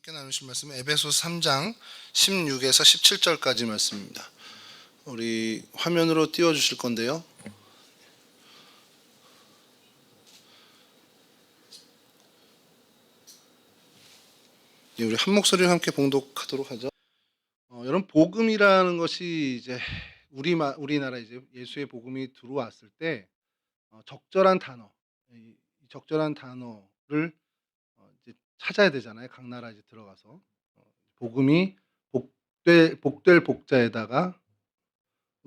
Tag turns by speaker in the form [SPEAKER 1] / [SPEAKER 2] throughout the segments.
[SPEAKER 1] 함께 나누실 말씀은 에베소서 3장 16에서 17절까지 말씀입니다. 우리 화면으로 띄워주실 건데요. 우리 한 목소리로 함께 봉독하도록 하죠. 여러분, 복음이라는 것이 이제 우리나라 이제 예수의 복음이 들어왔을 때 적절한 단어, 이 적절한 단어를 이제 찾아야 되잖아요. 각 나라 이제 들어가서 복음이 복될 복자에다가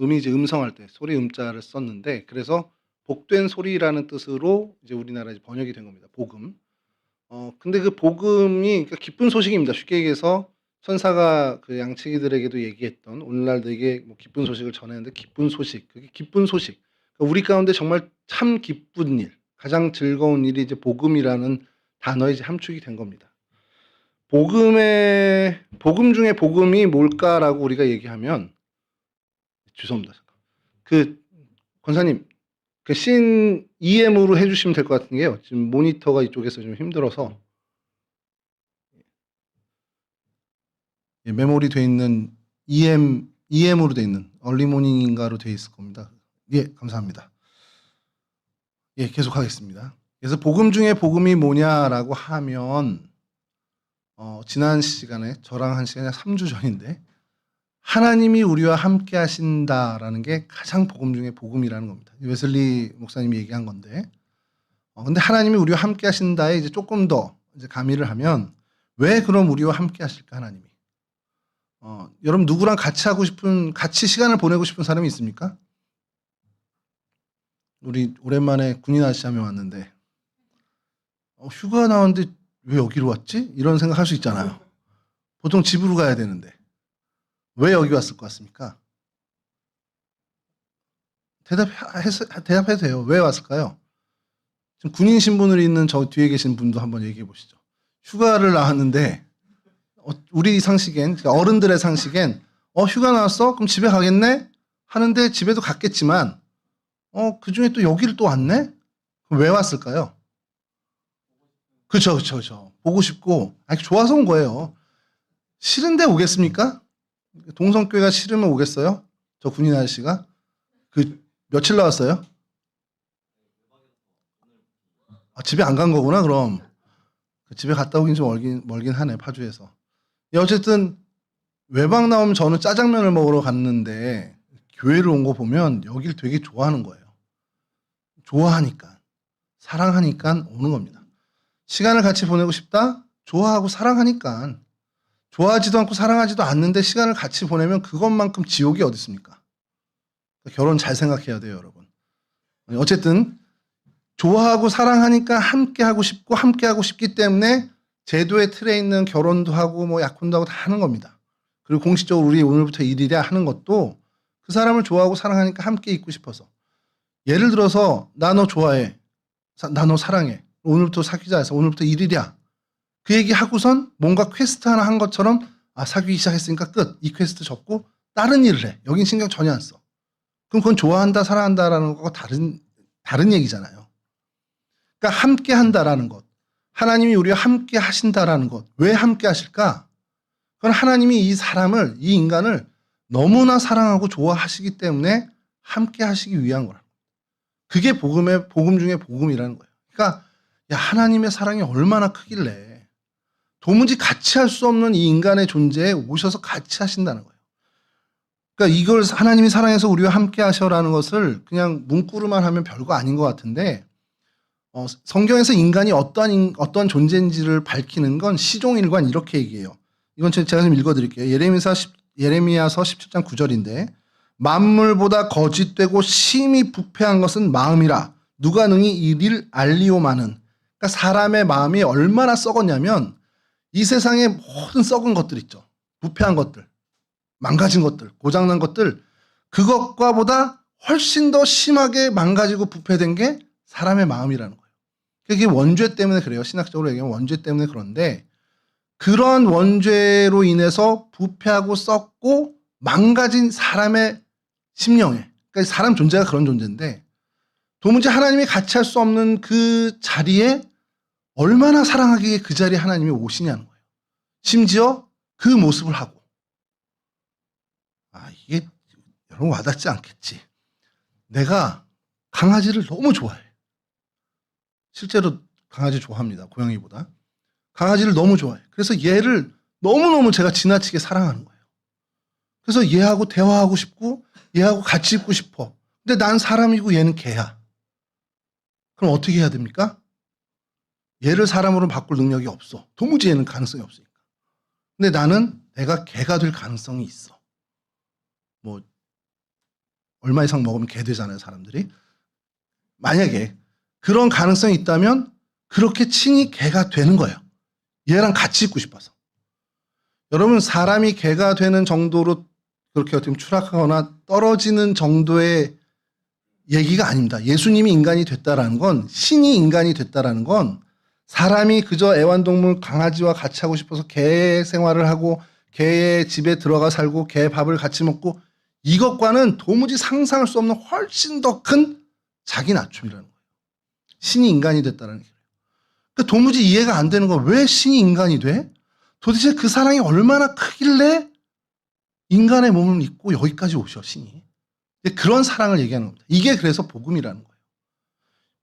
[SPEAKER 1] 음이 이제 음성할 때 소리 음자를 썼는데, 그래서 복된 소리라는 뜻으로 이제 우리나라 이제 번역이 된 겁니다. 복음. 근데 그 복음이 그러니까 기쁜 소식입니다. 쉽게 얘기해서 천사가 그 양치기들에게도 얘기했던, 오늘날 너에게 뭐 기쁜 소식을 전했는데 기쁜 소식, 그게 기쁜 소식. 그러니까 우리 가운데 정말 참 기쁜 일, 가장 즐거운 일이 이제 복음이라는 단어에 이제 함축이 된 겁니다. 복음 중에 복음이 뭘까라고 우리가 얘기하면, 죄송합니다. 그 권사님, 그 씬 EM으로 해주시면 될 것 같은 게요. 지금 모니터가 이쪽에서 좀 힘들어서 메모리 돼 있는 EM으로 돼 있는 얼리모닝인가로 돼 있을 겁니다. 예, 감사합니다. 예, 계속하겠습니다. 그래서 복음 중에 복음이 뭐냐라고 하면 지난 시간에 저랑 한 시간에 3주 전인데 하나님이 우리와 함께 하신다라는 게 가장 복음 중에 복음이라는 겁니다. 웨슬리 목사님이 얘기한 건데, 근데 하나님이 우리와 함께 하신다에 이제 조금 더 이제 가미를 하면, 왜 그럼 우리와 함께 하실까 하나님이? 여러분, 누구랑 같이 시간을 보내고 싶은 사람이 있습니까? 우리 오랜만에 군인 아저씨 한 명 왔는데, 휴가 나왔는데 왜 여기로 왔지? 이런 생각 할 수 있잖아요. 보통 집으로 가야 되는데 왜 여기 왔을 것 같습니까? 대답해도 돼요. 왜 왔을까요? 지금 군인 신분으로 있는 저 뒤에 계신 분도 한번 얘기해 보시죠. 휴가를 나왔는데 우리 상식엔, 그러니까 어른들의 상식엔 휴가 나왔어? 그럼 집에 가겠네? 하는데 집에도 갔겠지만 그중에 또 여기를 또 왔네? 그럼 왜 왔을까요? 그쵸. 보고 싶고, 좋아서 온 거예요. 싫은데 오겠습니까? 동성교회가 싫으면 오겠어요? 저 군인 아저씨가? 며칠 나왔어요? 집에 안 간 거구나, 그럼. 집에 갔다 오긴 좀 멀긴 하네, 파주에서. 어쨌든, 외박 나오면 저는 짜장면을 먹으러 갔는데, 교회를 온 거 보면 여길 되게 좋아하는 거예요. 좋아하니까, 사랑하니까 오는 겁니다. 시간을 같이 보내고 싶다? 좋아하고 사랑하니까. 좋아하지도 않고 사랑하지도 않는데 시간을 같이 보내면 그것만큼 지옥이 어디 있습니까? 결혼 잘 생각해야 돼요, 여러분. 어쨌든 좋아하고 사랑하니까 함께하고 싶고, 함께하고 싶기 때문에 제도의 틀에 있는 결혼도 하고 뭐 약혼도 하고 다 하는 겁니다. 그리고 공식적으로 우리 오늘부터 1일이야 하는 것도 그 사람을 좋아하고 사랑하니까 함께 있고 싶어서. 예를 들어서 나 너 좋아해, 나 너 사랑해, 오늘부터 사귀자 해서 오늘부터 1일이야. 그 얘기 하고선 뭔가 퀘스트 하나 한 것처럼 사귀기 시작했으니까 끝. 이 퀘스트 접고 다른 일을 해. 여긴 신경 전혀 안 써. 그럼 그건 좋아한다, 사랑한다라는 거가 다른 얘기잖아요. 그러니까 함께 한다라는 것. 하나님이 우리와 함께 하신다라는 것. 왜 함께 하실까? 그건 하나님이 이 사람을, 이 인간을 너무나 사랑하고 좋아하시기 때문에 함께 하시기 위한 거라. 그게 복음 중에 복음이라는 거예요. 그러니까 하나님의 사랑이 얼마나 크길래 도무지 같이 할 수 없는 이 인간의 존재에 오셔서 같이 하신다는 거예요. 그러니까 이걸 하나님이 사랑해서 우리와 함께 하셔라는 것을 그냥 문구로만 하면 별거 아닌 것 같은데, 성경에서 인간이 어떠한 존재인지를 밝히는 건 시종일관 이렇게 얘기해요. 이건 제가 좀 읽어드릴게요. 예레미야서 17장 9절인데, 만물보다 거짓되고 심히 부패한 것은 마음이라 누가 능히 이를 알리오마는. 그러니까 사람의 마음이 얼마나 썩었냐면, 이 세상의 모든 썩은 것들 있죠. 부패한 것들, 망가진 것들, 고장난 것들, 그것과 보다 훨씬 더 심하게 망가지고 부패된 게 사람의 마음이라는 거예요. 그게 원죄 때문에 그래요. 신학적으로 얘기하면 원죄 때문에 그런데, 그런 원죄로 인해서 부패하고 썩고 망가진 사람의 심령에, 그러니까 사람 존재가 그런 존재인데, 도무지 하나님이 같이 할 수 없는 그 자리에 얼마나 사랑하기에 그 자리에 하나님이 오시냐는 거예요. 심지어 그 모습을 하고. 이게 여러분 와닿지 않겠지. 내가 강아지를 너무 좋아해. 실제로 강아지 좋아합니다. 고양이보다. 강아지를 너무 좋아해. 그래서 얘를 너무너무 제가 지나치게 사랑하는 거예요. 그래서 얘하고 대화하고 싶고 얘하고 같이 있고 싶어. 근데 난 사람이고 얘는 개야. 그럼 어떻게 해야 됩니까? 얘를 사람으로 바꿀 능력이 없어. 도무지 얘는 가능성이 없으니까. 근데 나는 내가 개가 될 가능성이 있어. 뭐 얼마 이상 먹으면 개 되잖아요, 사람들이. 만약에 그런 가능성이 있다면 그렇게 친히 개가 되는 거예요. 얘랑 같이 있고 싶어서. 여러분, 사람이 개가 되는 정도로 그렇게 어떻게 추락하거나 떨어지는 정도의 얘기가 아닙니다. 예수님이 인간이 됐다라는 건, 신이 인간이 됐다라는 건 사람이 그저 애완동물 강아지와 같이 하고 싶어서 개 생활을 하고 개의 집에 들어가 살고 개 밥을 같이 먹고 이것과는 도무지 상상할 수 없는 훨씬 더 큰 자기 낮춤이라는 거예요. 신이 인간이 됐다는 얘기예요. 그러니까 도무지 이해가 안 되는 건 왜 신이 인간이 돼? 도대체 그 사랑이 얼마나 크길래 인간의 몸을 입고 여기까지 오셔, 신이. 그런 사랑을 얘기하는 겁니다. 이게 그래서 복음이라는 거예요.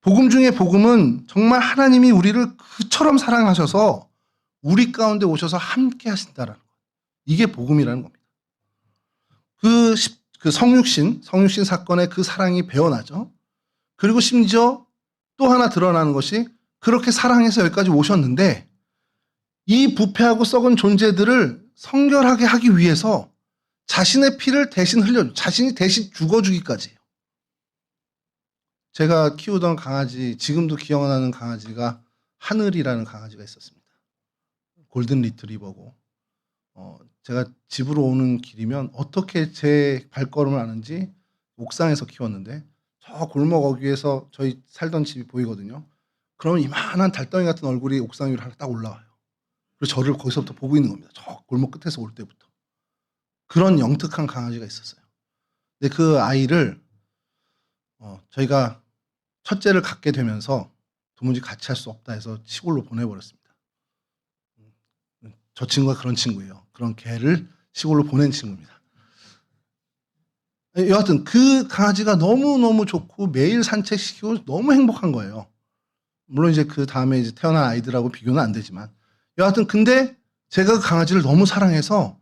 [SPEAKER 1] 복음 중에 복음은 정말 하나님이 우리를 그처럼 사랑하셔서 우리 가운데 오셔서 함께 하신다라는 거예요. 이게 복음이라는 겁니다. 그 성육신 사건에 그 사랑이 배어나죠. 그리고 심지어 또 하나 드러나는 것이 그렇게 사랑해서 여기까지 오셨는데 이 부패하고 썩은 존재들을 성결하게 하기 위해서 자신의 피를 대신 자신이 대신 죽어주기까지 해요. 제가 키우던 강아지, 지금도 기억나는 강아지가 하늘이라는 강아지가 있었습니다. 골든 리트리버고, 제가 집으로 오는 길이면 어떻게 제 발걸음을 아는지 옥상에서 키웠는데 저 골목 어귀에서 저희 살던 집이 보이거든요. 그러면 이만한 달덩이 같은 얼굴이 옥상 위로 하나 딱 올라와요. 그리고 저를 거기서부터 보고 있는 겁니다. 저 골목 끝에서 올 때부터. 그런 영특한 강아지가 있었어요. 근데 그 아이를 저희가 첫째를 갖게 되면서 도무지 같이 할 수 없다 해서 시골로 보내버렸습니다. 저 친구가 그런 친구예요. 그런 개를 시골로 보낸 친구입니다. 여하튼 그 강아지가 너무너무 좋고 매일 산책시키고 너무 행복한 거예요. 물론 이제 그 다음에 이제 태어난 아이들하고 비교는 안 되지만 여하튼 근데 제가 그 강아지를 너무 사랑해서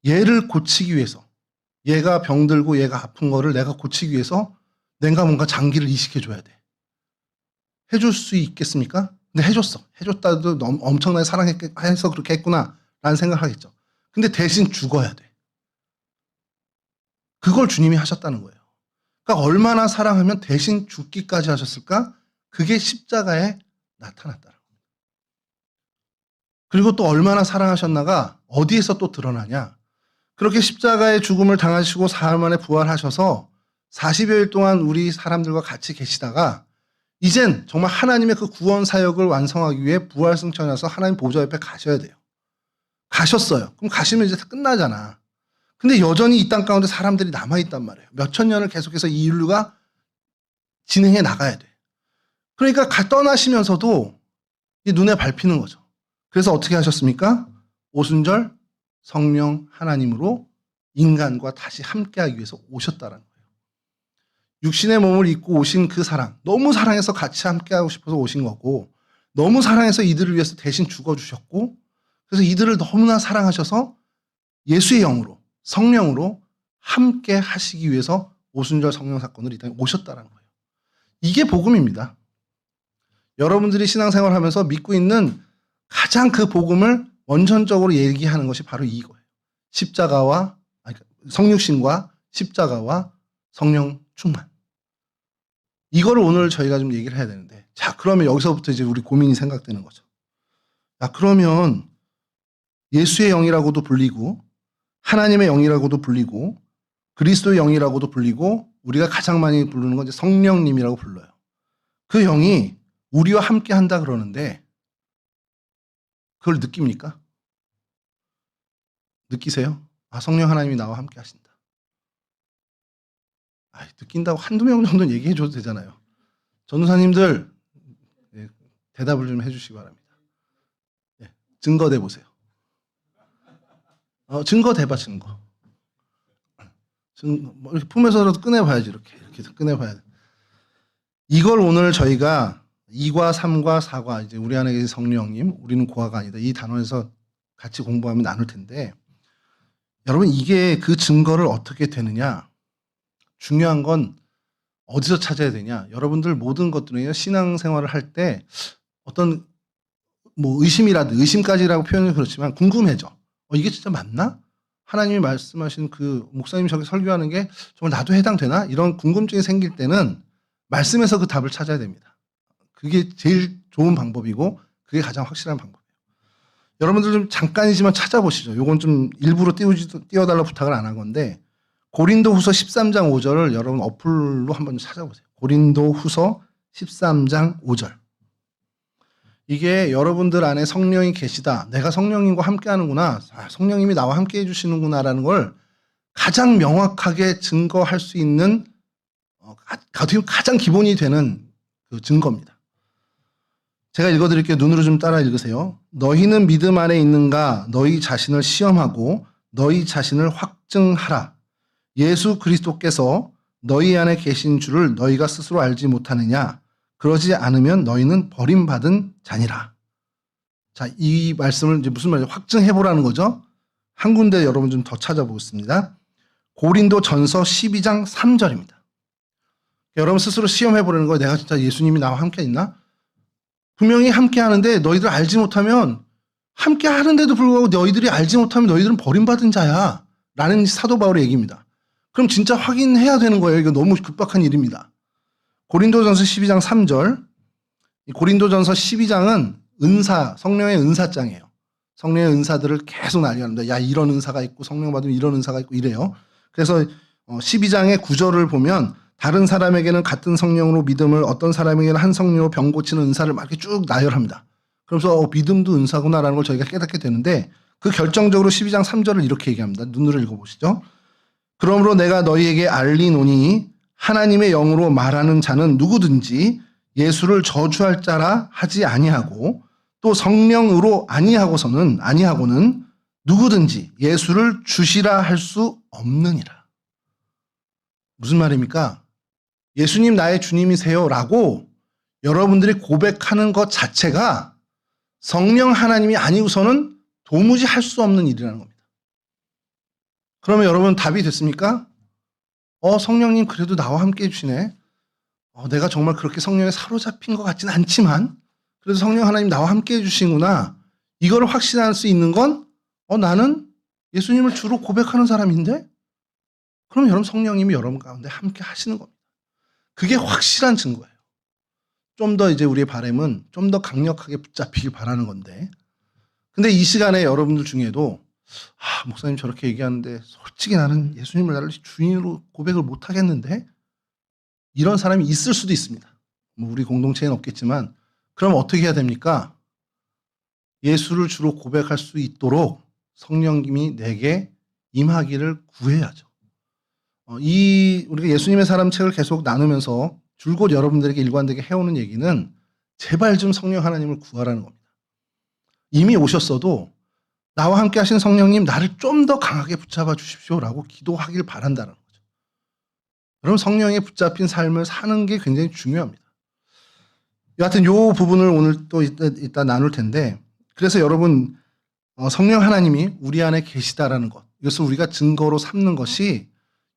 [SPEAKER 1] 얘를 고치기 위해서 얘가 병들고 얘가 아픈 거를 내가 고치기 위해서 내가 뭔가 장기를 이식해줘야 돼. 해줄 수 있겠습니까? 근데 해줬어. 해줬다도 너무 엄청나게 사랑해서 그렇게 했구나 라는 생각을 하겠죠. 근데 대신 죽어야 돼. 그걸 주님이 하셨다는 거예요. 그러니까 얼마나 사랑하면 대신 죽기까지 하셨을까? 그게 십자가에 나타났다는 겁니다. 그리고 또 얼마나 사랑하셨나가 어디에서 또 드러나냐? 그렇게 십자가의 죽음을 당하시고 사흘 만에 부활하셔서 40여일 동안 우리 사람들과 같이 계시다가 이젠 정말 하나님의 그 구원 사역을 완성하기 위해 부활 승천해서 하나님 보좌 옆에 가셔야 돼요. 가셨어요. 그럼 가시면 이제 끝나잖아. 근데 여전히 이 땅 가운데 사람들이 남아있단 말이에요. 몇천 년을 계속해서 이 인류가 진행해 나가야 돼. 그러니까 떠나시면서도 눈에 밟히는 거죠. 그래서 어떻게 하셨습니까? 오순절 성령 하나님으로 인간과 다시 함께하기 위해서 오셨다는 거예요. 육신의 몸을 입고 오신 그 사랑, 너무 사랑해서 같이 함께하고 싶어서 오신 거고 너무 사랑해서 이들을 위해서 대신 죽어주셨고 그래서 이들을 너무나 사랑하셔서 예수의 영으로 성령으로 함께 하시기 위해서 오순절 성령 사건을 이 땅에 오셨다는 거예요. 이게 복음입니다. 여러분들이 신앙생활하면서 믿고 있는 가장 그 복음을 원천적으로 얘기하는 것이 바로 이거예요. 성육신과 십자가와 성령 충만. 이거를 오늘 저희가 좀 얘기를 해야 되는데, 자, 그러면 여기서부터 이제 우리 고민이 생각되는 거죠. 자, 그러면 예수의 영이라고도 불리고, 하나님의 영이라고도 불리고, 그리스도의 영이라고도 불리고, 우리가 가장 많이 부르는 건 이제 성령님이라고 불러요. 그 영이 우리와 함께 한다 그러는데, 그걸 느낍니까? 느끼세요? 아, 성령 하나님이 나와 함께 하신다. 느낀다고 한두 명 정도는 얘기해 줘도 되잖아요. 전도사님들 대답을 좀 해주시기 바랍니다. 증거대 보세요. 증거 대봐, 증거. 뭐 이렇게 품에서라도 꺼내봐야지, 이렇게 꺼내봐야 돼. 이걸 오늘 저희가 2과 3과 4과 이제 우리 안에 계신 성령님, 우리는 고아가 아니다. 이 단원에서 같이 공부하면 나눌 텐데, 여러분 이게 그 증거를 어떻게 되느냐? 중요한 건 어디서 찾아야 되냐? 여러분들 모든 것들은요, 신앙생활을 할 때 어떤 뭐 의심까지라고 표현이 그렇지만 궁금해져. 이게 진짜 맞나? 하나님이 말씀하신 그 목사님이 저기 설교하는 게 정말 나도 해당되나? 이런 궁금증이 생길 때는 말씀에서 그 답을 찾아야 됩니다. 그게 제일 좋은 방법이고 그게 가장 확실한 방법이에요. 여러분들 좀 잠깐이지만 찾아보시죠. 요건 좀 일부러 띄워달라고 부탁을 안 한 건데, 고린도후서 13장 5절을 여러분 어플로 한번 찾아보세요. 고린도후서 13장 5절. 이게 여러분들 안에 성령이 계시다. 내가 성령님과 함께 하는구나. 성령님이 나와 함께 해주시는구나라는 걸 가장 명확하게 증거할 수 있는 가장 기본이 되는 그 증거입니다. 제가 읽어드릴게요. 눈으로 좀 따라 읽으세요. 너희는 믿음 안에 있는가? 너희 자신을 시험하고 너희 자신을 확증하라. 예수 그리스도께서 너희 안에 계신 줄을 너희가 스스로 알지 못하느냐? 그러지 않으면 너희는 버림받은 자니라. 자, 이 말씀을 이제 무슨 말이죠? 확증해보라는 거죠. 한 군데 여러분 좀 더 찾아보겠습니다. 고린도 전서 12장 3절입니다. 여러분 스스로 시험해보라는 거예요. 내가 진짜 예수님이 나와 함께 있나? 분명히 함께 하는데 너희들 알지 못하면, 함께 하는데도 불구하고 너희들이 알지 못하면 너희들은 버림받은 자야. 라는 사도 바울의 얘기입니다. 그럼 진짜 확인해야 되는 거예요. 이거 너무 급박한 일입니다. 고린도전서 12장 3절. 고린도전서 12장은 성령의 은사장이에요. 성령의 은사들을 계속 나열합니다. 야, 이런 은사가 있고 성령 받으면 이런 은사가 있고 이래요. 그래서 12장의 9절을 보면 다른 사람에게는 같은 성령으로 믿음을, 어떤 사람에게는 한 성령으로 병 고치는 은사를 막 이렇게 쭉 나열합니다. 그러면서 믿음도 은사구나라는 걸 저희가 깨닫게 되는데, 그 결정적으로 12장 3절을 이렇게 얘기합니다. 눈으로 읽어보시죠. 그러므로 내가 너희에게 알리노니 하나님의 영으로 말하는 자는 누구든지 예수를 저주할 자라 하지 아니하고, 또 성령으로 아니하고는 누구든지 예수를 주시라 할 수 없느니라. 무슨 말입니까? 예수님 나의 주님이세요 라고 여러분들이 고백하는 것 자체가 성령 하나님이 아니고서는 도무지 할 수 없는 일이라는 겁니다. 그러면 여러분 답이 됐습니까? 성령님 그래도 나와 함께 해주시네. 내가 정말 그렇게 성령에 사로잡힌 것 같지는 않지만 그래도 성령 하나님 나와 함께 해주시구나. 이걸 확신할 수 있는 건 나는 예수님을 주로 고백하는 사람인데, 그럼 여러분 성령님이 여러분 가운데 함께 하시는 겁니다. 그게 확실한 증거예요. 좀 더 이제 우리의 바람은 좀 더 강력하게 붙잡히길 바라는 건데, 근데 이 시간에 여러분들 중에도 목사님 저렇게 얘기하는데 솔직히 나는 예수님을 나를 주인으로 고백을 못 하겠는데, 이런 사람이 있을 수도 있습니다. 뭐 우리 공동체에는 없겠지만, 그럼 어떻게 해야 됩니까? 예수를 주로 고백할 수 있도록 성령님이 내게 임하기를 구해야죠. 우리가 예수님의 사람 책을 계속 나누면서 줄곧 여러분들에게 일관되게 해오는 얘기는 제발 좀 성령 하나님을 구하라는 겁니다. 이미 오셨어도 나와 함께 하신 성령님 나를 좀 더 강하게 붙잡아 주십시오라고 기도하길 바란다는 거죠. 여러분 성령에 붙잡힌 삶을 사는 게 굉장히 중요합니다. 여하튼 요 부분을 오늘 또 이따 나눌 텐데, 그래서 여러분 성령 하나님이 우리 안에 계시다라는 것, 이것을 우리가 증거로 삼는 것이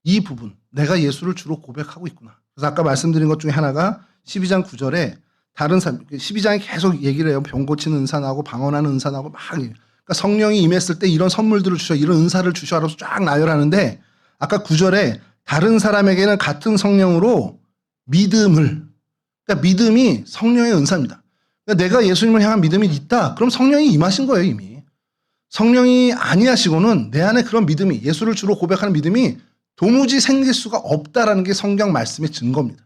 [SPEAKER 1] 이 부분, 내가 예수를 주로 고백하고 있구나. 그래서 아까 말씀드린 것 중에 하나가 12장 9절에 다른 사람, 12장에 계속 얘기를 해요. 병 고치는 은사 나오고 방언하는 은사 나오고 막. 그러니까 성령이 임했을 때 이런 선물들을 주셔, 이런 은사를 주셔 하면서 쫙 나열하는데, 아까 9절에 다른 사람에게는 같은 성령으로 믿음을, 그러니까 믿음이 성령의 은사입니다. 그러니까 내가 예수님을 향한 믿음이 있다. 그럼 성령이 임하신 거예요, 이미. 성령이 아니하시고는 내 안에 그런 믿음이, 예수를 주로 고백하는 믿음이 도무지 생길 수가 없다라는 게 성경 말씀의 증거입니다.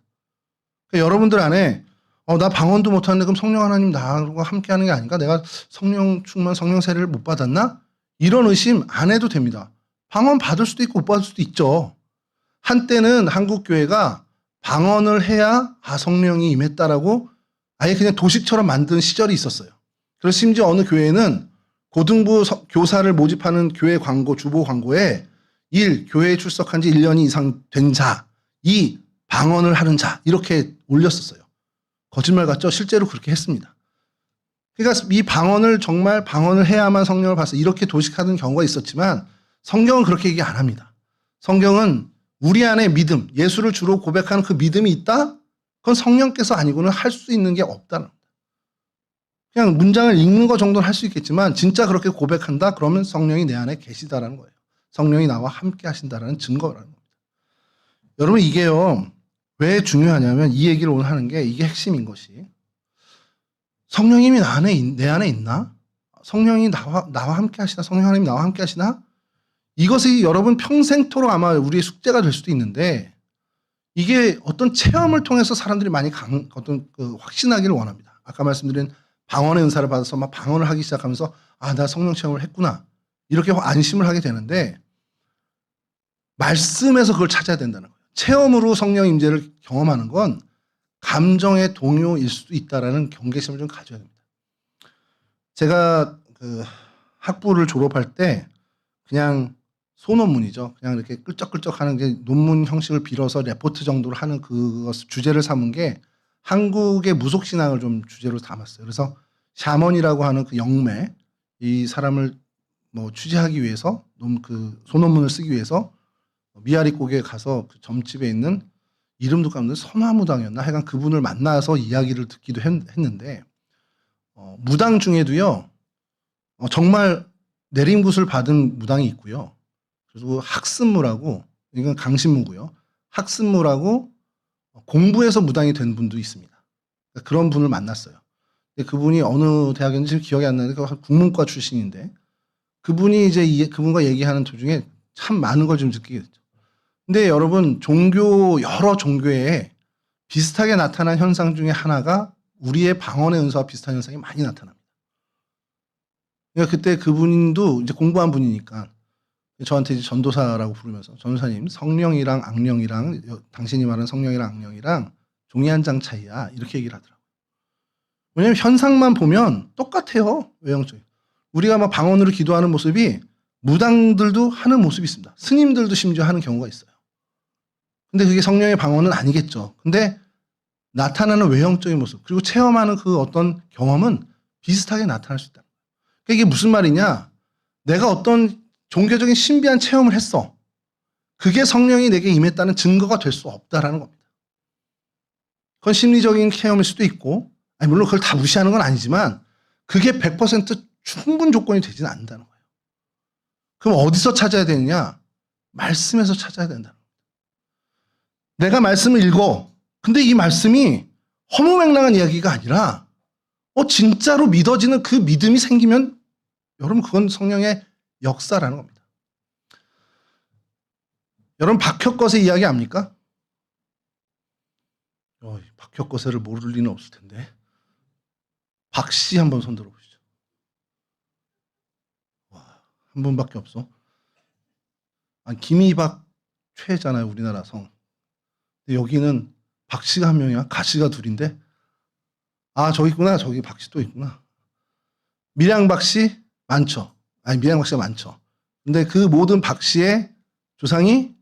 [SPEAKER 1] 그러니까 여러분들 안에 나 방언도 못하는데 그럼 성령 하나님 나와 함께 하는 게 아닌가? 내가 성령 충만, 성령 세례를 못 받았나? 이런 의심 안 해도 됩니다. 방언 받을 수도 있고 못 받을 수도 있죠. 한때는 한국 교회가 방언을 해야 성령이 임했다라고 아예 그냥 도식처럼 만든 시절이 있었어요. 그래서 심지어 어느 교회는 고등부 교사를 모집하는 교회 광고, 주보 광고에 1. 교회에 출석한 지 1년 이상 된 자, 2. 방언을 하는 자 이렇게 올렸었어요. 거짓말 같죠? 실제로 그렇게 했습니다. 그러니까 이 방언을 정말 방언을 해야만 성령을 받았어 이렇게 도식하는 경우가 있었지만 성경은 그렇게 얘기 안 합니다. 성경은 우리 안에 믿음, 예수를 주로 고백하는 그 믿음이 있다? 그건 성령께서 아니고는 할 수 있는 게 없다는 겁니다. 그냥 문장을 읽는 거 정도는 할 수 있겠지만 진짜 그렇게 고백한다? 그러면 성령이 내 안에 계시다라는 거예요. 성령이 나와 함께 하신다라는 증거라는 겁니다. 여러분 이게요. 왜 중요하냐면 이 얘기를 오늘 하는 게 이게 핵심인 것이 성령님이 내 안에 있나? 성령이 나와 함께 하시나? 성령 하나님이 나와 함께 하시나? 이것이 여러분 평생토록 아마 우리의 숙제가 될 수도 있는데 이게 어떤 체험을 통해서 사람들이 많이 확신하기를 원합니다. 아까 말씀드린 방언의 은사를 받아서 막 방언을 하기 시작하면서 아, 나 성령 체험을 했구나. 이렇게 안심을 하게 되는데 말씀에서 그걸 찾아야 된다는 거예요. 체험으로 성령 임재를 경험하는 건 감정의 동요일 수도 있다라는 경계심을 좀 가져야 됩니다. 제가 그 학부를 졸업할 때 그냥 소논문이죠. 그냥 이렇게 끌적끌적 하는 게 논문 형식을 빌어서 레포트 정도로 하는 그것 주제를 삼은 게 한국의 무속신앙을 좀 주제로 담았어요. 그래서 샤먼이라고 하는 그 영매 이 사람을 뭐 취재하기 위해서 그 소논문을 쓰기 위해서 미아리고개에 가서 그 점집에 있는 이름도 까먹는 선화무당이었나 하여간 그분을 만나서 이야기를 듣기도 했는데 무당 중에도요 정말 내림굿을 받은 무당이 있고요. 그리고 학습무라고 이건 강신무고요. 학습무라고 공부해서 무당이 된 분도 있습니다. 그러니까 그런 분을 만났어요. 근데 그분이 어느 대학인지 기억이 안 나는데 국문과 출신인데 그분이 이제 그분과 얘기하는 도중에 참 많은 걸 좀 느끼게 됐죠. 근데 여러분 여러 종교에 비슷하게 나타난 현상 중에 하나가 우리의 방언의 은사와 비슷한 현상이 많이 나타납니다. 그러니까 그때 그분도 이제 공부한 분이니까 저한테 이제 전도사라고 부르면서 전도사님 성령이랑 악령이랑 당신이 말하는 성령이랑 악령이랑 종이 한 장 차이야 이렇게 얘기를 하더라고요. 왜냐하면 현상만 보면 똑같아요. 외형적인. 우리가 막 방언으로 기도하는 모습이 무당들도 하는 모습이 있습니다. 스님들도 심지어 하는 경우가 있어요. 근데 그게 성령의 방언은 아니겠죠. 근데 나타나는 외형적인 모습 그리고 체험하는 그 어떤 경험은 비슷하게 나타날 수 있다. 그러니까 이게 무슨 말이냐? 내가 어떤 종교적인 신비한 체험을 했어. 그게 성령이 내게 임했다는 증거가 될 수 없다라는 겁니다. 그건 심리적인 체험일 수도 있고 물론 그걸 다 무시하는 건 아니지만 그게 100% 충분 조건이 되지는 않는다는 거예요. 그럼 어디서 찾아야 되느냐? 말씀에서 찾아야 된다는 겁니다. 내가 말씀을 읽어. 근데 이 말씀이 허무맹랑한 이야기가 아니라 진짜로 믿어지는 그 믿음이 생기면 여러분 그건 성령의 역사라는 겁니다. 여러분 박혁거세 이야기 압니까? 박혁거세를 모를 리는 없을 텐데 박씨 한번 손 들어보시죠. 한 분밖에 없어. 김이박 최잖아요 우리나라 성. 근데 여기는 박씨가 한 명이야. 가씨가 둘인데 저기 있구나. 저기 박씨 또 있구나. 밀양박씨 많죠. 밀양박씨가 많죠. 근데 그 모든 박씨의 조상이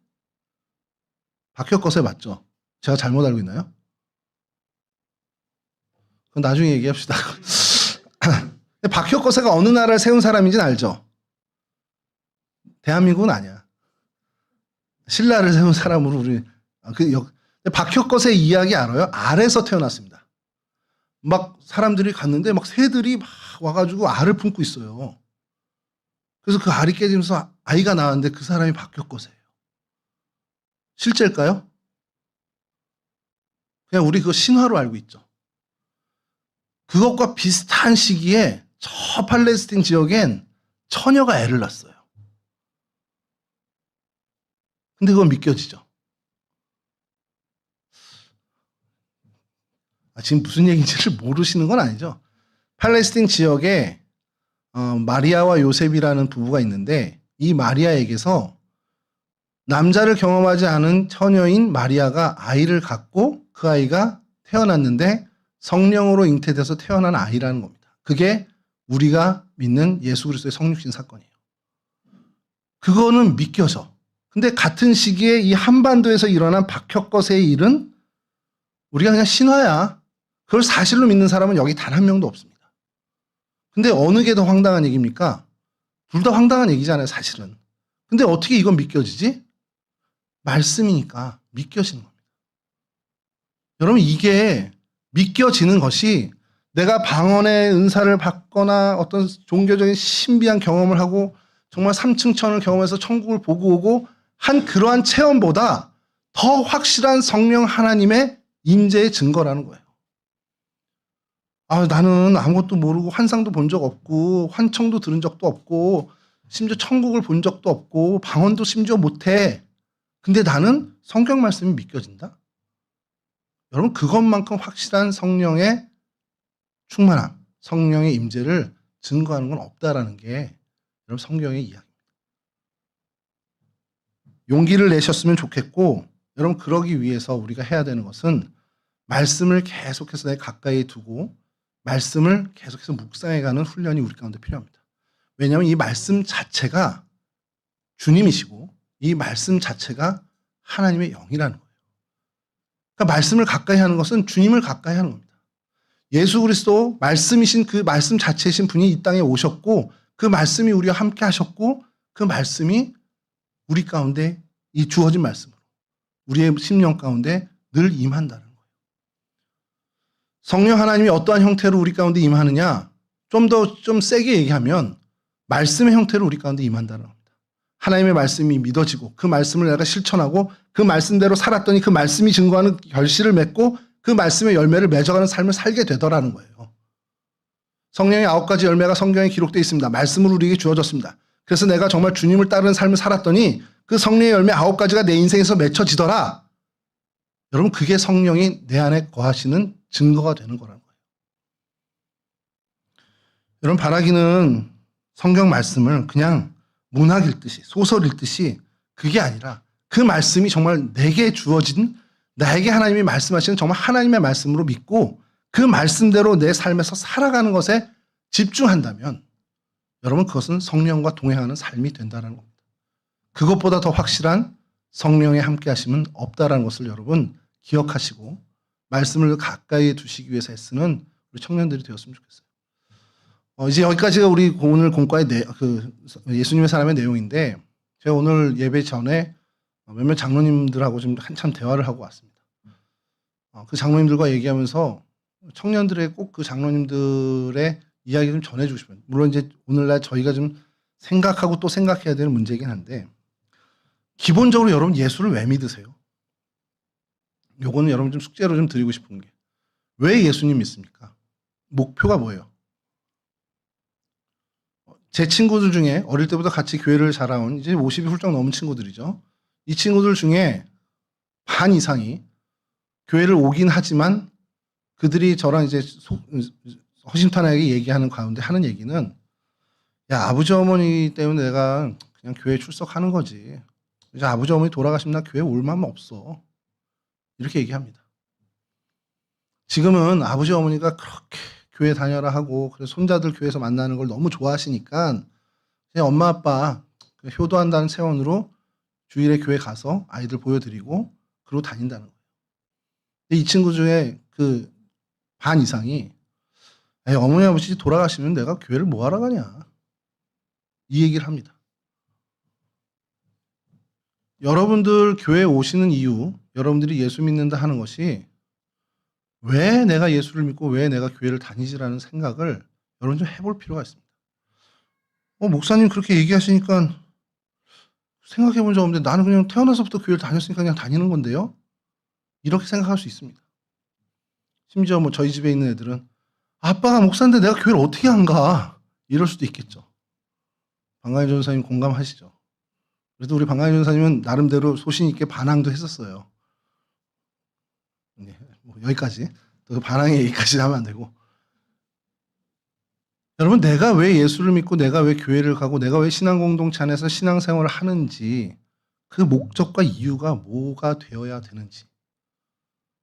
[SPEAKER 1] 박혁거세 맞죠? 제가 잘못 알고 있나요? 그건 나중에 얘기합시다. 박혁거세가 어느 나라를 세운 사람인지는 알죠? 대한민국은 아니야. 신라를 세운 사람으로 우리 박혁거세 이야기 알아요? 알에서 태어났습니다. 막 사람들이 갔는데 막 새들이 막 와가지고 알을 품고 있어요. 그래서 그 알이 깨지면서 아이가 나왔는데 그 사람이 박혁거세예요. 실제일까요? 그냥 우리 그거 신화로 알고 있죠. 그것과 비슷한 시기에 저 팔레스틴 지역엔 처녀가 애를 낳았어요. 근데 그건 믿겨지죠. 지금 무슨 얘기인지를 모르시는 건 아니죠. 팔레스틴 지역에 마리아와 요셉이라는 부부가 있는데 이 마리아에게서 남자를 경험하지 않은 처녀인 마리아가 아이를 갖고 그 아이가 태어났는데 성령으로 잉태돼서 태어난 아이라는 겁니다. 그게 우리가 믿는 예수 그리스도의 성육신 사건이에요. 그거는 믿겨져. 근데 같은 시기에 이 한반도에서 일어난 박혁거세의 일은 우리가 그냥 신화야. 그걸 사실로 믿는 사람은 여기 단 한 명도 없습니다. 근데 어느 게 더 황당한 얘기입니까? 둘 다 황당한 얘기잖아요, 사실은. 근데 어떻게 이건 믿겨지지? 말씀이니까 믿겨지는 겁니다. 여러분, 이게 믿겨지는 것이 내가 방언의 은사를 받거나 어떤 종교적인 신비한 경험을 하고 정말 삼층천을 경험해서 천국을 보고 오고 한 그러한 체험보다 더 확실한 성령 하나님의 임재의 증거라는 거예요. 나는 아무것도 모르고 환상도 본 적 없고 환청도 들은 적도 없고 심지어 천국을 본 적도 없고 방언도 심지어 못해. 근데 나는 성경 말씀이 믿겨진다? 여러분, 그것만큼 확실한 성령의 충만함, 성령의 임재를 증거하는 건 없다라는 게 여러분 성경의 이야기입니다. 용기를 내셨으면 좋겠고, 여러분 그러기 위해서 우리가 해야 되는 것은 말씀을 계속해서 내 가까이 두고 말씀을 계속해서 묵상해가는 훈련이 우리 가운데 필요합니다. 왜냐하면 이 말씀 자체가 주님이시고 이 말씀 자체가 하나님의 영이라는 거예요. 그러니까 말씀을 가까이 하는 것은 주님을 가까이 하는 겁니다. 예수 그리스도 말씀이신 그 말씀 자체이신 분이 이 땅에 오셨고 그 말씀이 우리와 함께 하셨고 그 말씀이 우리 가운데 이 주어진 말씀으로 우리의 심령 가운데 늘 임한다는 거예요. 성령 하나님이 어떠한 형태로 우리 가운데 임하느냐, 좀 세게 얘기하면 말씀의 형태로 우리 가운데 임한다는 겁니다. 하나님의 말씀이 믿어지고 그 말씀을 내가 실천하고 그 말씀대로 살았더니 그 말씀이 증거하는 결실을 맺고 그 말씀의 열매를 맺어가는 삶을 살게 되더라는 거예요. 성령의 9가지 열매가 성경에 기록되어 있습니다. 말씀으로 우리에게 주어졌습니다. 그래서 내가 정말 주님을 따르는 삶을 살았더니 그 성령의 열매 9가지가 내 인생에서 맺혀지더라. 여러분, 그게 성령이 내 안에 거하시는 증거가 되는 거라는 거예요. 여러분, 바라기는 성경 말씀을 그냥 문학 읽듯이 소설 읽듯이 그게 아니라 그 말씀이 정말 내게 주어진 나에게 하나님이 말씀하시는 정말 하나님의 말씀으로 믿고 그 말씀대로 내 삶에서 살아가는 것에 집중한다면 여러분, 그것은 성령과 동행하는 삶이 된다는 겁니다. 그것보다 더 확실한 성령의 함께 하심은 없다라는 것을 여러분 기억하시고 말씀을 가까이 두시기 위해서 애쓰는 우리 청년들이 되었으면 좋겠어요. 이제 여기까지가 우리 오늘 공과의 예수님의 사람의 내용인데, 제가 오늘 예배 전에 몇몇 장로님들하고 좀 한참 대화를 하고 왔습니다. 그 장로님들과 얘기하면서 청년들의 꼭 그 장로님들의 이야기 좀 전해주고 싶어요. 물론 이제 오늘날 저희가 좀 생각하고 또 생각해야 되는 문제이긴 한데, 기본적으로 여러분 예수를 왜 믿으세요? 요거는 여러분 좀 숙제로 좀 드리고 싶은 게, 왜 예수님 믿습니까? 목표가 뭐예요? 제 친구들 중에 어릴 때부터 같이 교회를 자라온 이제 50이 훌쩍 넘은 친구들이죠. 이 친구들 중에 반 이상이 교회를 오긴 하지만 그들이 저랑 이제 허심탄회하게 얘기하는 가운데 하는 얘기는, 야, 아버지 어머니 때문에 내가 그냥 교회 출석하는 거지. 이제 아버지 어머니 돌아가시면 나 교회 올 마음 없어. 이렇게 얘기합니다. 지금은 아버지 어머니가 그렇게 교회 다녀라 하고 그래서 손자들 교회에서 만나는 걸 너무 좋아하시니까 그냥 엄마 아빠 효도한다는 차원으로 주일에 교회 가서 아이들 보여드리고 그러고 다닌다는 거예요. 이 친구 중에 그 반 이상이, 어머니 아버지 돌아가시면 내가 교회를 뭐하러 가냐, 이 얘기를 합니다. 여러분들 교회에 오시는 이유, 여러분들이 예수 믿는다 하는 것이 왜 내가 예수를 믿고 왜 내가 교회를 다니지라는 생각을 여러분 좀 해볼 필요가 있습니다. 목사님 그렇게 얘기하시니까 생각해 본 적 없는데 나는 그냥 태어나서부터 교회를 다녔으니까 그냥 다니는 건데요? 이렇게 생각할 수 있습니다. 심지어 저희 집에 있는 애들은 아빠가 목사인데 내가 교회를 어떻게 안 가? 이럴 수도 있겠죠. 방강희 전사님 공감하시죠? 그래도 우리 방강희 전사님은 나름대로 소신 있게 반항도 했었어요. 네, 여기까지. 또 반항의 얘기까지 하면 안 되고. 여러분, 내가 왜 예수를 믿고 내가 왜 교회를 가고 내가 왜 신앙공동체 안에서 신앙생활을 하는지, 그 목적과 이유가 뭐가 되어야 되는지,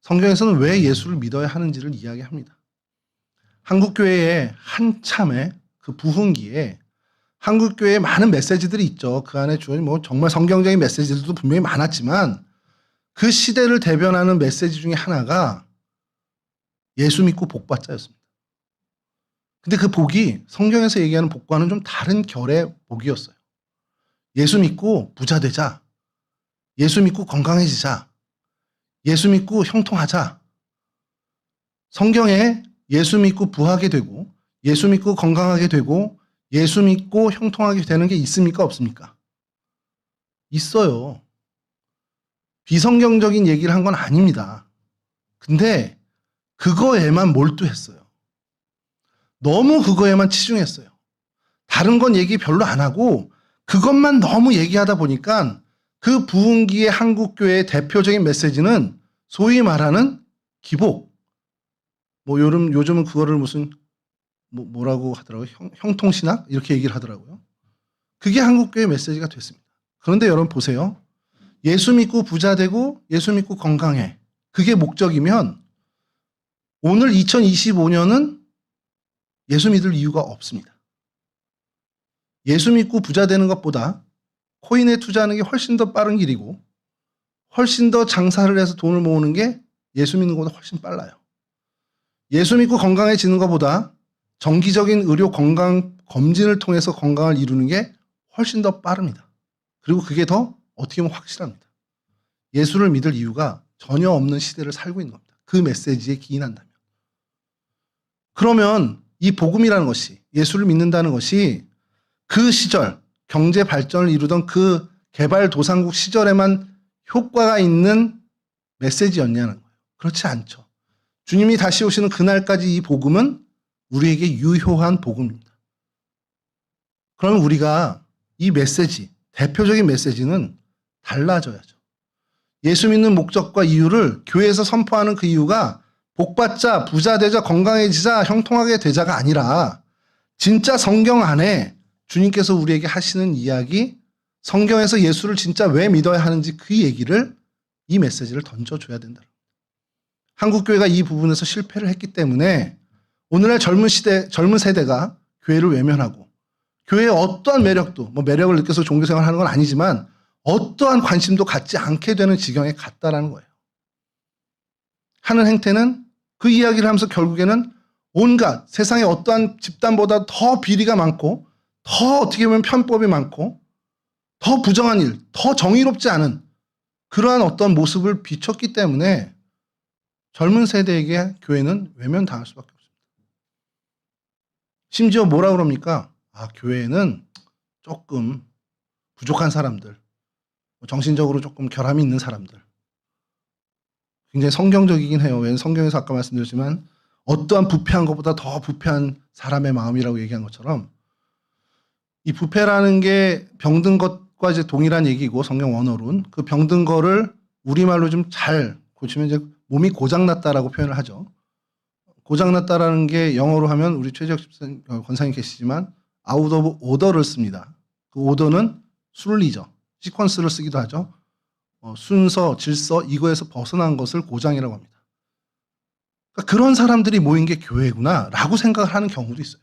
[SPEAKER 1] 성경에서는 왜 예수를 믿어야 하는지를 이야기합니다. 한국교회에 한참에 그 부흥기에 한국 교회에 많은 메시지들이 있죠. 그 안에 주어진 뭐 정말 성경적인 메시지들도 분명히 많았지만 그 시대를 대변하는 메시지 중에 하나가 예수 믿고 복 받자였습니다. 근데 그 복이 성경에서 얘기하는 복과는 좀 다른 결의 복이었어요. 예수 믿고 부자 되자. 예수 믿고 건강해지자. 예수 믿고 형통하자. 성경에 예수 믿고 부하게 되고 예수 믿고 건강하게 되고 예수 믿고 형통하게 되는 게 있습니까? 없습니까? 있어요. 비성경적인 얘기를 한 건 아닙니다. 근데 그거에만 몰두했어요. 너무 그거에만 치중했어요. 다른 건 얘기 별로 안 하고 그것만 너무 얘기하다 보니까 그 부흥기의 한국교회의 대표적인 메시지는 소위 말하는 기복. 뭐 요즘은 그거를 무슨 뭐라고 하더라고요. 형통신학? 이렇게 얘기를 하더라고요. 그게 한국교회 메시지가 됐습니다. 그런데 여러분 보세요. 예수 믿고 부자 되고 예수 믿고 건강해. 그게 목적이면 오늘 2025년은 예수 믿을 이유가 없습니다. 예수 믿고 부자 되는 것보다 코인에 투자하는 게 훨씬 더 빠른 길이고 훨씬 더 장사를 해서 돈을 모으는 게 예수 믿는 것보다 훨씬 빨라요. 예수 믿고 건강해지는 것보다 정기적인 의료 건강 검진을 통해서 건강을 이루는 게 훨씬 더 빠릅니다. 그리고 그게 더 어떻게 보면 확실합니다. 예수를 믿을 이유가 전혀 없는 시대를 살고 있는 겁니다. 그 메시지에 기인한다면. 그러면 이 복음이라는 것이 예수를 믿는다는 것이 그 시절 경제 발전을 이루던 그 개발도상국 시절에만 효과가 있는 메시지였냐는 거예요. 그렇지 않죠. 주님이 다시 오시는 그날까지 이 복음은 우리에게 유효한 복음입니다. 그러면 우리가 이 메시지, 대표적인 메시지는 달라져야죠. 예수 믿는 목적과 이유를 교회에서 선포하는 그 이유가 복받자, 부자 되자, 건강해지자, 형통하게 되자가 아니라 진짜 성경 안에 주님께서 우리에게 하시는 이야기, 성경에서 예수를 진짜 왜 믿어야 하는지 그 얘기를 이 메시지를 던져줘야 된다. 한국교회가 이 부분에서 실패를 했기 때문에 오늘날 젊은 세대가 교회를 외면하고 교회의 어떠한 매력도, 매력을 느껴서 종교생활을 하는 건 아니지만 어떠한 관심도 갖지 않게 되는 지경에 갔다라는 거예요. 하는 행태는 그 이야기를 하면서 결국에는 온갖 세상의 어떠한 집단보다 더 비리가 많고 더 어떻게 보면 편법이 많고 더 부정한 일, 더 정의롭지 않은 그러한 어떤 모습을 비췄기 때문에 젊은 세대에게 교회는 외면당할 수밖에 없습니다. 심지어 뭐라 그럽니까? 교회에는 조금 부족한 사람들, 정신적으로 조금 결함이 있는 사람들. 굉장히 성경적이긴 해요. 왜냐하면 성경에서 아까 말씀드렸지만 어떠한 부패한 것보다 더 부패한 사람의 마음이라고 얘기한 것처럼 이 부패라는 게 병든 것과 이제 동일한 얘기고 성경 원어로는 그 병든 거를 우리말로 좀 잘 고치면 이제 몸이 고장났다라고 표현을 하죠. 고장났다라는 게 영어로 하면 우리 최재혁 권사님 계시지만 out of order를 씁니다. 그 order는 순리죠. 시퀀스를 쓰기도 하죠. 순서, 질서 이거에서 벗어난 것을 고장이라고 합니다. 그러니까 그런 사람들이 모인 게 교회구나라고 생각을 하는 경우도 있어요.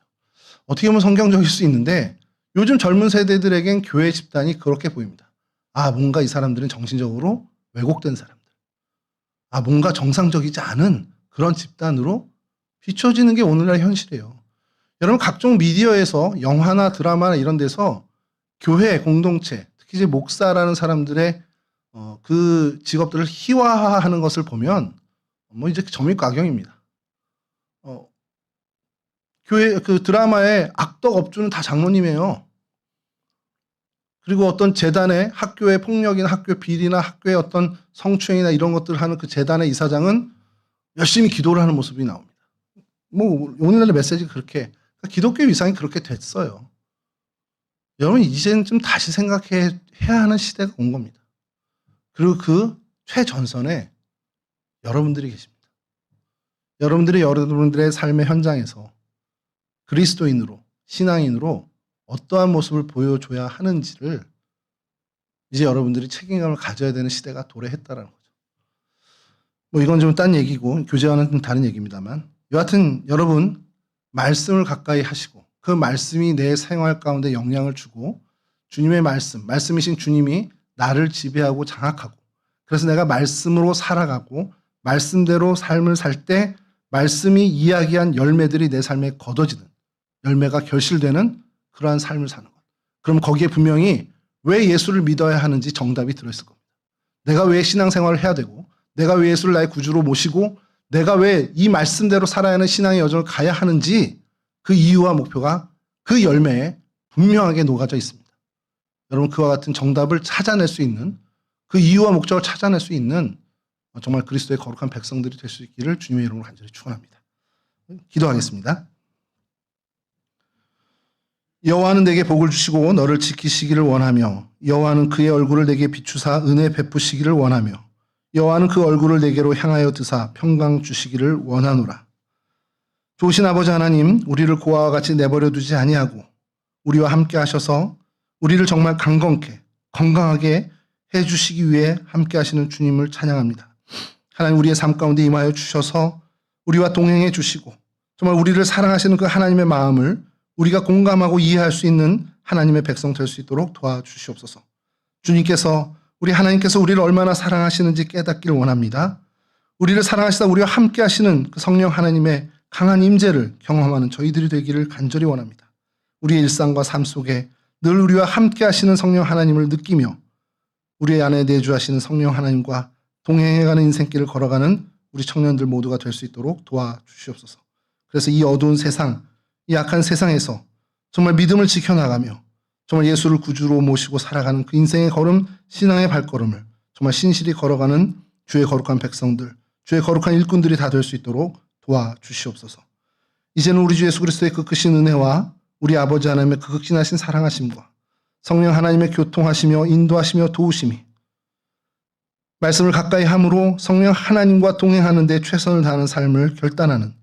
[SPEAKER 1] 어떻게 보면 성경적일 수 있는데 요즘 젊은 세대들에겐 교회 집단이 그렇게 보입니다. 뭔가 이 사람들은 정신적으로 왜곡된 사람들. 뭔가 정상적이지 않은 그런 집단으로 비춰지는 게 오늘날 현실이에요. 여러분 각종 미디어에서 영화나 드라마나 이런 데서 교회 공동체, 특히 이제 목사라는 사람들의 그 직업들을 희화화하는 것을 보면 이제 점입가경입니다. 교회 그 드라마의 악덕 업주는 다 장로님이에요. 그리고 어떤 재단의 학교의 폭력이나 학교 비리나 학교의 어떤 성추행이나 이런 것들을 하는 그 재단의 이사장은 열심히 기도를 하는 모습이 나옵니다. 오늘날의 메시지가 그렇게 그러니까 기독교 위상이 그렇게 됐어요. 여러분 이제는 좀 다시 생각해야 하는 시대가 온 겁니다. 그리고 그 최전선에 여러분들이 계십니다. 여러분들의 삶의 현장에서 그리스도인으로 신앙인으로 어떠한 모습을 보여줘야 하는지를 이제 여러분들이 책임감을 가져야 되는 시대가 도래했다라는 거죠. 이건 좀 딴 얘기고 교제와는 좀 다른 얘기입니다만 여하튼 여러분 말씀을 가까이 하시고 그 말씀이 내 생활 가운데 영향을 주고 주님의 말씀이신 주님이 나를 지배하고 장악하고 그래서 내가 말씀으로 살아가고 말씀대로 삶을 살 때 말씀이 이야기한 열매들이 내 삶에 거둬지는 열매가 결실되는 그러한 삶을 사는 것. 그럼 거기에 분명히 왜 예수를 믿어야 하는지 정답이 들어있을 겁니다. 내가 왜 신앙생활을 해야 되고 내가 왜 예수를 나의 구주로 모시고 내가 왜 이 말씀대로 살아야 하는 신앙의 여정을 가야 하는지 그 이유와 목표가 그 열매에 분명하게 녹아져 있습니다. 여러분 그와 같은 정답을 찾아낼 수 있는 그 이유와 목적을 찾아낼 수 있는 정말 그리스도의 거룩한 백성들이 될 수 있기를 주님의 이름으로 간절히 축원합니다. 기도하겠습니다. 여호와는 내게 복을 주시고 너를 지키시기를 원하며 여호와는 그의 얼굴을 내게 비추사 은혜 베푸시기를 원하며 여호와는 그 얼굴을 내게로 향하여 드사 평강 주시기를 원하노라. 좋으신 아버지 하나님, 우리를 고아와 같이 내버려 두지 아니하고 우리와 함께 하셔서 우리를 정말 강건케 건강하게 해주시기 위해 함께 하시는 주님을 찬양합니다. 하나님 우리의 삶 가운데 임하여 주셔서 우리와 동행해 주시고 정말 우리를 사랑하시는 그 하나님의 마음을 우리가 공감하고 이해할 수 있는 하나님의 백성 될 수 있도록 도와주시옵소서. 주님께서 하나님께서 우리를 얼마나 사랑하시는지 깨닫기를 원합니다. 우리를 사랑하시다 우리와 함께 하시는 그 성령 하나님의 강한 임재를 경험하는 저희들이 되기를 간절히 원합니다. 우리의 일상과 삶 속에 늘 우리와 함께 하시는 성령 하나님을 느끼며 우리 안에 내주하시는 성령 하나님과 동행해가는 인생길을 걸어가는 우리 청년들 모두가 될 수 있도록 도와주시옵소서. 그래서 이 어두운 세상, 이 악한 세상에서 정말 믿음을 지켜나가며 정말 예수를 구주로 모시고 살아가는 그 인생의 걸음, 신앙의 발걸음을 정말 신실히 걸어가는 주의 거룩한 백성들, 주의 거룩한 일꾼들이 다 될 수 있도록 도와주시옵소서. 이제는 우리 주 예수 그리스도의 그 크신 은혜와 우리 아버지 하나님의 그 극진하신 사랑하심과 성령 하나님의 교통하시며 인도하시며 도우심이 말씀을 가까이 함으로 성령 하나님과 동행하는 데 최선을 다하는 삶을 결단하는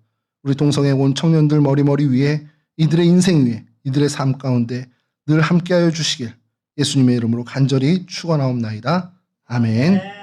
[SPEAKER 1] 우리 동성애 온 청년들 머리 위에 이들의 인생 위에 이들의 삶 가운데 늘 함께하여 주시길 예수님의 이름으로 간절히 축원하옵나이다. 아멘.